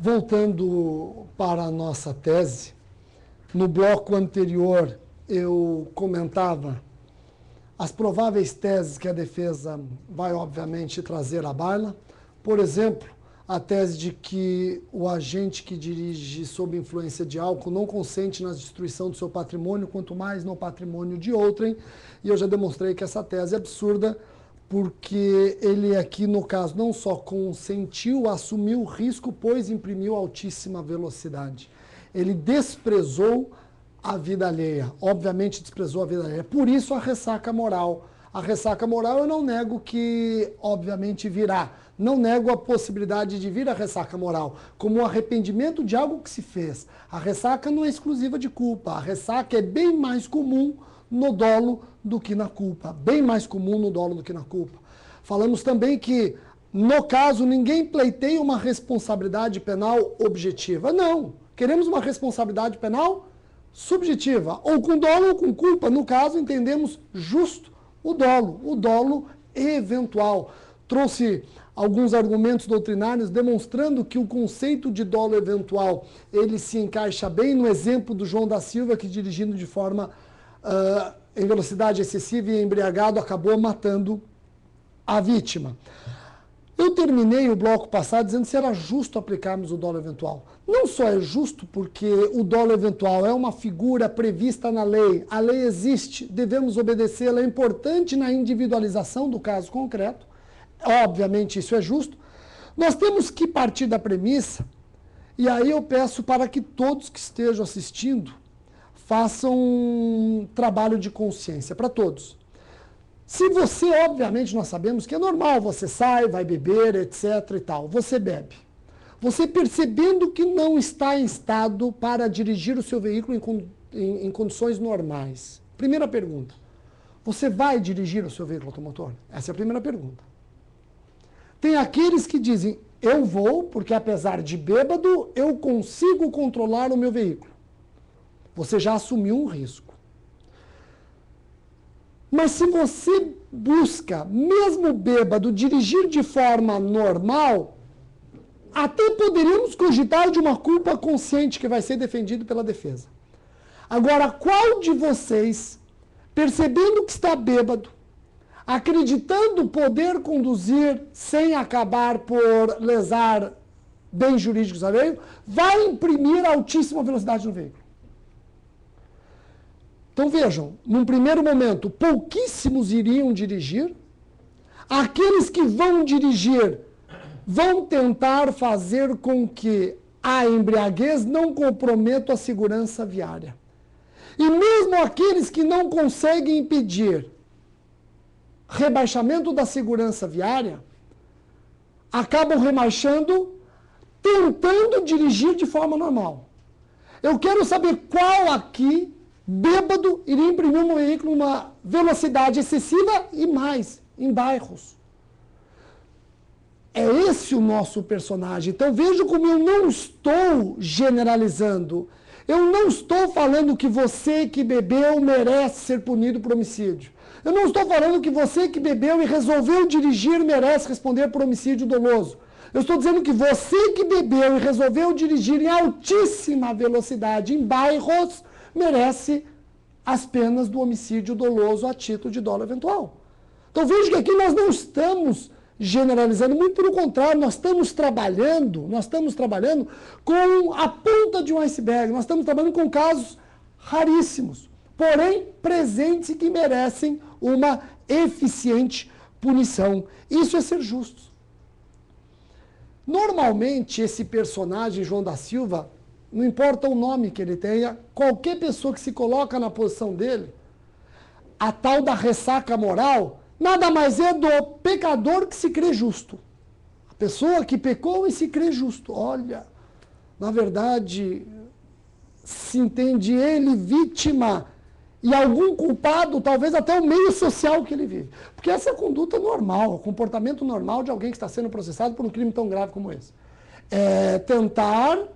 Voltando para a nossa tese, no bloco anterior eu comentava as prováveis teses que a defesa vai, obviamente, trazer à baila. Por exemplo, a tese de que o agente que dirige sob influência de álcool não consente na destruição do seu patrimônio, quanto mais no patrimônio de outrem. E eu já demonstrei que essa tese é absurda, porque ele aqui, no caso, não só consentiu, assumiu o risco, pois imprimiu altíssima velocidade. Ele desprezou a vida alheia, obviamente desprezou a vida alheia. Por isso a ressaca moral. A ressaca moral eu não nego que, obviamente, virá. Não nego a possibilidade de vir a ressaca moral, como um arrependimento de algo que se fez. A ressaca não é exclusiva de culpa. A ressaca é bem mais comum no dolo do que na culpa. Bem mais comum no dolo do que na culpa. Falamos também que, no caso, ninguém pleiteia uma responsabilidade penal objetiva. Não. Queremos uma responsabilidade penal subjetiva, ou com dolo ou com culpa. No caso, entendemos justo o dolo eventual. Trouxe alguns argumentos doutrinários demonstrando que o conceito de dolo eventual, ele se encaixa bem no exemplo do João da Silva, que dirigindo de forma em velocidade excessiva e embriagado acabou matando a vítima. Eu terminei o bloco passado dizendo se era justo aplicarmos o dolo eventual. Não só é justo porque o dolo eventual é uma figura prevista na lei, a lei existe, devemos obedecê-la, é importante na individualização do caso concreto, obviamente isso é justo. Nós temos que partir da premissa, e aí eu peço para que todos que estejam assistindo façam um trabalho de consciência, para todos. Se você, obviamente, nós sabemos que é normal, você sai, vai beber, etc. e tal, você bebe. Você percebendo que não está em estado para dirigir o seu veículo em condições normais. Primeira pergunta, você vai dirigir o seu veículo automotor? Essa é a primeira pergunta. Tem aqueles que dizem, eu vou, porque apesar de bêbado, eu consigo controlar o meu veículo. Você já assumiu um risco. Mas se você busca, mesmo bêbado, dirigir de forma normal, até poderíamos cogitar de uma culpa consciente que vai ser defendido pela defesa. Agora, qual de vocês, percebendo que está bêbado, acreditando poder conduzir sem acabar por lesar bens jurídicos alheios, vai imprimir altíssima velocidade no veículo? Então vejam, num primeiro momento, pouquíssimos iriam dirigir. Aqueles que vão dirigir vão tentar fazer com que a embriaguez não comprometa a segurança viária. E mesmo aqueles que não conseguem impedir rebaixamento da segurança viária, acabam rebaixando, tentando dirigir de forma normal. Eu quero saber qual aqui, bêbado, iria imprimir um veículo uma velocidade excessiva e mais, em bairros. É esse o nosso personagem. Então veja como eu não estou generalizando. Eu não estou falando que você que bebeu merece ser punido por homicídio. Eu não estou falando que você que bebeu e resolveu dirigir merece responder por homicídio doloso. Eu estou dizendo que você que bebeu e resolveu dirigir em altíssima velocidade em bairros merece as penas do homicídio doloso a título de dolo eventual. Então veja que aqui nós não estamos generalizando, muito pelo contrário, nós estamos trabalhando com a ponta de um iceberg, nós estamos trabalhando com casos raríssimos, porém presentes e que merecem uma eficiente punição. Isso é ser justo. Normalmente esse personagem, João da Silva, não importa o nome que ele tenha, qualquer pessoa que se coloca na posição dele, a tal da ressaca moral, nada mais é do pecador que se crê justo. A pessoa que pecou e se crê justo. Olha, na verdade, se entende ele vítima e algum culpado, talvez até o meio social que ele vive. Porque essa é a conduta normal, o comportamento normal de alguém que está sendo processado por um crime tão grave como esse. É tentar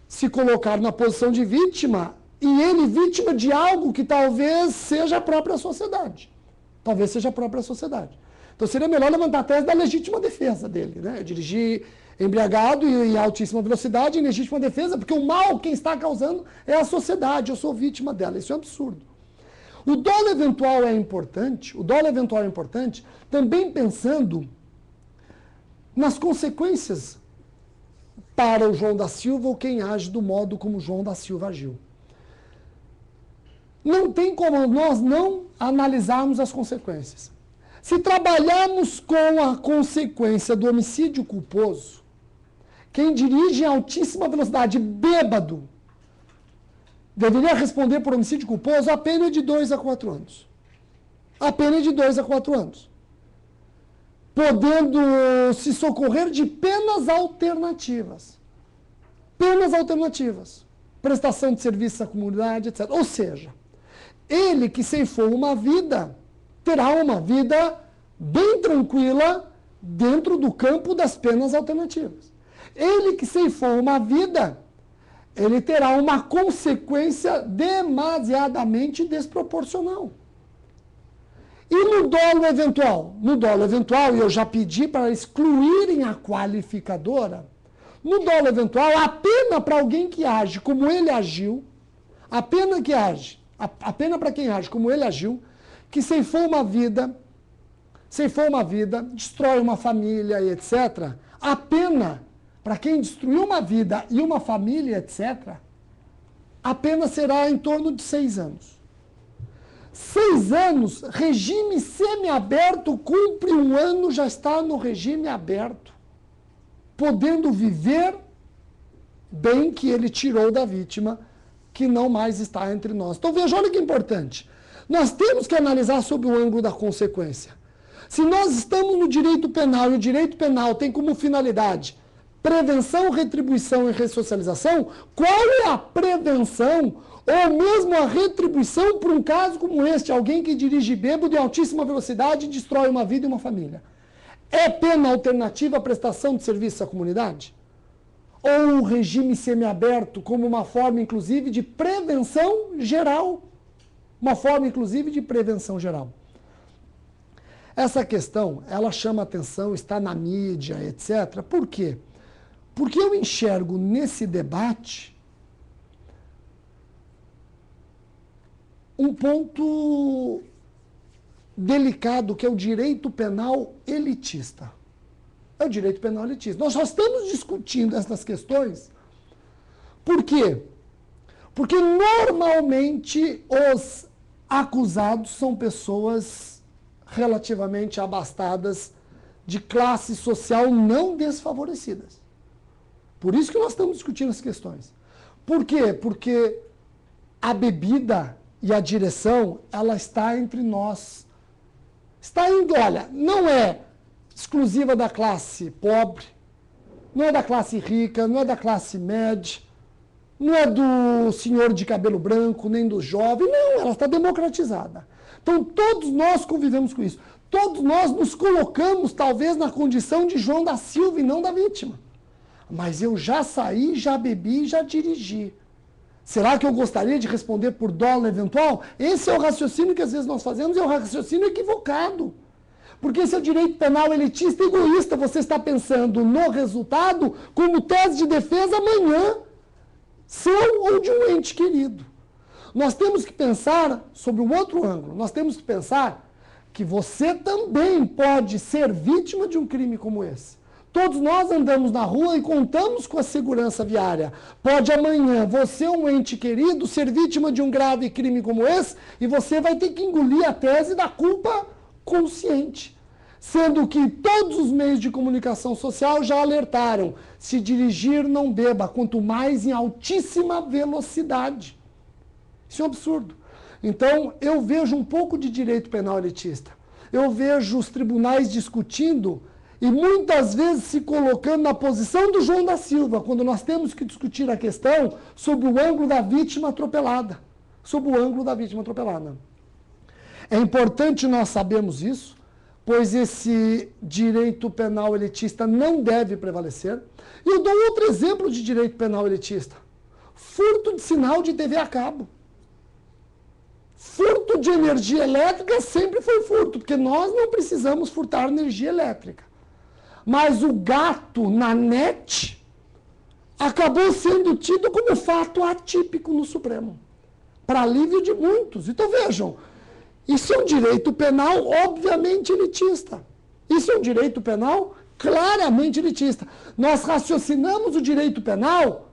se colocar na posição de vítima e ele vítima de algo que talvez seja a própria sociedade. Talvez seja a própria sociedade. Então seria melhor levantar a tese da legítima defesa dele, né? Eu dirigi embriagado e em altíssima velocidade em legítima defesa, porque o mal quem está causando é a sociedade, eu sou vítima dela. Isso é um absurdo. O dolo eventual é importante, também pensando nas consequências para o João da Silva ou quem age do modo como João da Silva agiu. Não tem como nós não analisarmos as consequências. Se trabalharmos com a consequência do homicídio culposo, quem dirige em altíssima velocidade, bêbado, deveria responder por homicídio culposo a pena de 2 a 4 anos. A pena de 2 a 4 anos. Podendo se socorrer de penas alternativas. Penas alternativas. Prestação de serviço à comunidade, etc. Ou seja, ele que ceifou uma vida, terá uma vida bem tranquila dentro do campo das penas alternativas. Ele que ceifou uma vida, ele terá uma consequência demasiadamente desproporcional. E no dolo eventual? No dolo eventual, e eu já pedi para excluírem a qualificadora, no dolo eventual, a pena para alguém que age como ele agiu, a pena para quem age como ele agiu, que ceifou uma vida, destrói uma família e etc., a pena para quem destruiu uma vida e uma família, etc., a pena será em torno de 6 anos. 6 anos, regime semiaberto, cumpre 1 ano, já está no regime aberto, podendo viver bem que ele tirou da vítima, que não mais está entre nós. Então veja, olha que importante. Nós temos que analisar sob o ângulo da consequência. Se nós estamos no direito penal e o direito penal tem como finalidade prevenção, retribuição e ressocialização, qual é a prevenção ou mesmo a retribuição por um caso como este, alguém que dirige bêbado em altíssima velocidade e destrói uma vida e uma família? É pena alternativa à prestação de serviço à comunidade? Ou um regime semiaberto como uma forma, inclusive, de prevenção geral? Uma forma, inclusive, de prevenção geral. Essa questão, ela chama atenção, está na mídia, etc. Por quê? Porque eu enxergo nesse debate um ponto delicado, que é o direito penal elitista. É o direito penal elitista. Nós já estamos discutindo essas questões. Por quê? Porque normalmente os acusados são pessoas relativamente abastadas, de classe social não desfavorecidas. Por isso que nós estamos discutindo as questões. Por quê? Porque a bebida e a direção, ela está entre nós. Está indo, olha, não é exclusiva da classe pobre, não é da classe rica, não é da classe média, não é do senhor de cabelo branco, nem do jovem, não, ela está democratizada. Então, todos nós convivemos com isso. Todos nós nos colocamos, talvez, na condição de João da Silva e não da vítima. Mas eu já saí, já bebi, já dirigi. Será que eu gostaria de responder por dolo eventual? Esse é o raciocínio que às vezes nós fazemos, é um raciocínio equivocado. Porque esse é o direito penal elitista e egoísta. Você está pensando no resultado como tese de defesa amanhã, seu ou de um ente querido. Nós temos que pensar sobre o outro ângulo. Nós temos que pensar que você também pode ser vítima de um crime como esse. Todos nós andamos na rua e contamos com a segurança viária. Pode amanhã você, um ente querido, ser vítima de um grave crime como esse e você vai ter que engolir a tese da culpa consciente. Sendo que todos os meios de comunicação social já alertaram: se dirigir, não beba, quanto mais em altíssima velocidade. Isso é um absurdo. Então, eu vejo um pouco de direito penal elitista. Eu vejo os tribunais discutindo e muitas vezes se colocando na posição do João da Silva, quando nós temos que discutir a questão sob o ângulo da vítima atropelada. Sob o ângulo da vítima atropelada. É importante nós sabermos isso, pois esse direito penal elitista não deve prevalecer. E eu dou outro exemplo de direito penal elitista. Furto de sinal de TV a cabo. Furto de energia elétrica sempre foi furto, porque nós não precisamos furtar energia elétrica. Mas o gato na net acabou sendo tido como fato atípico no Supremo, para alívio de muitos. Então vejam, isso é um direito penal obviamente elitista. Isso é um direito penal claramente elitista. Nós raciocinamos o direito penal,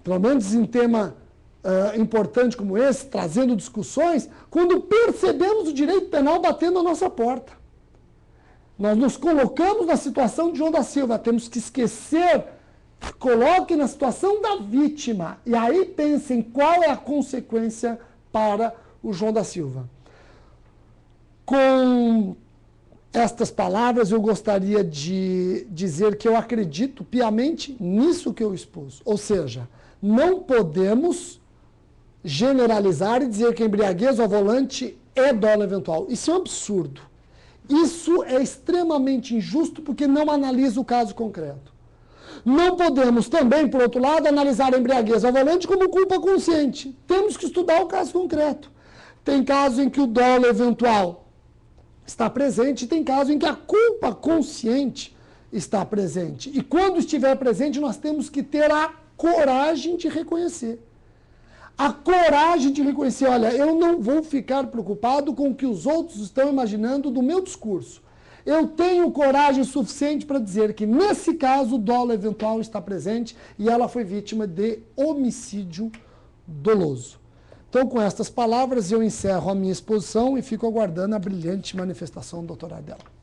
pelo menos em tema importante como esse, trazendo discussões, quando percebemos o direito penal batendo a nossa porta. Nós nos colocamos na situação de João da Silva, temos que esquecer, coloque na situação da vítima, e aí pensem qual é a consequência para o João da Silva. Com estas palavras, eu gostaria de dizer que eu acredito piamente nisso que eu expus. Ou seja, não podemos generalizar e dizer que a embriaguez ao volante é dolo eventual. Isso é um absurdo. Isso é extremamente injusto porque não analisa o caso concreto. Não podemos também, por outro lado, analisar a embriaguez ao volante como culpa consciente. Temos que estudar o caso concreto. Tem casos em que o dolo eventual está presente, tem casos em que a culpa consciente está presente. E quando estiver presente, nós temos que ter a coragem de reconhecer. A coragem de reconhecer, olha, eu não vou ficar preocupado com o que os outros estão imaginando do meu discurso. Eu tenho coragem suficiente para dizer que, nesse caso, o dolo eventual está presente e ela foi vítima de homicídio doloso. Então, com estas palavras, eu encerro a minha exposição e fico aguardando a brilhante manifestação doutoral dela.